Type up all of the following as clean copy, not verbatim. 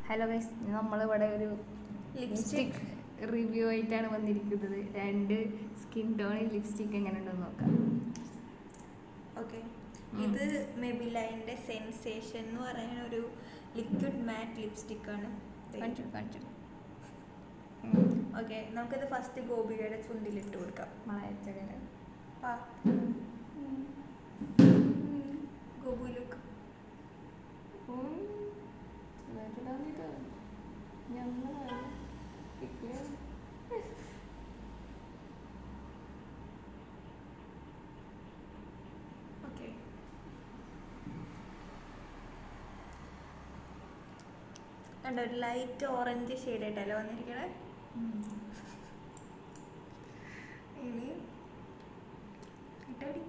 Hello guys, നമ്മളിവിടെ ഒരു lipstick review ആയിട്ടാണ് വന്നിരിക്കുന്നത്. 2 സ്കിൻ ടോണിൽ ലിപ്സ്റ്റിക് എങ്ങനെ ഉണ്ടെന്ന് നോക്കാം. ഓക്കെ, ഇത് മെബിലൈൻ്റെ സെൻസേഷൻ എന്ന് പറയുന്ന ഒരു ലിക്വിഡ് മാറ്റ് ലിപ്സ്റ്റിക് ആണ്. ഓക്കെ, നമുക്കിത് ഫസ്റ്റ് ഗോപികയുടെ ചുണ്ടിലിട്ട് കൊടുക്കാം. ഗോപു ലുക്ക്. ഓക്കെ, കണ്ടോ, ഒരു ലൈറ്റ് ഓറഞ്ച് ഷെയ്ഡായിട്ടല്ലേ വന്നിരിക്കണേ. ഇനി ഇട്ടടി.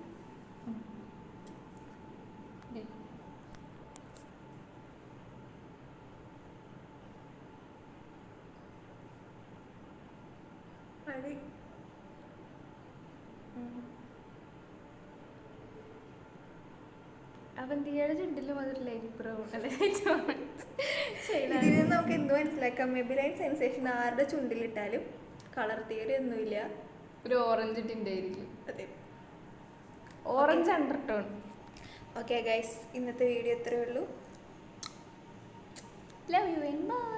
അവന്തിയുടെ ചുണ്ടിൽ ലൈറ്റ് ബ്രൗൺ ഇതിൽ നിന്ന് നമുക്ക് എന്ത് മനസ്സിലാക്കാം? മെബിലൈൻ സെൻസേഷൻ ആരുടെ ചുണ്ടിലിട്ടാലും കളർ തിയറി ഒന്നുമില്ല, ഒരു ഓറഞ്ച് ടിൻ്റ് ആയിരിക്കും. അതെ, ഓറഞ്ച് അണ്ടർടോൺ. ഓക്കെ ഗൈസ്, ഇന്നത്തെ വീഡിയോ ഇത്രയേ ഉള്ളൂ. Love you and by.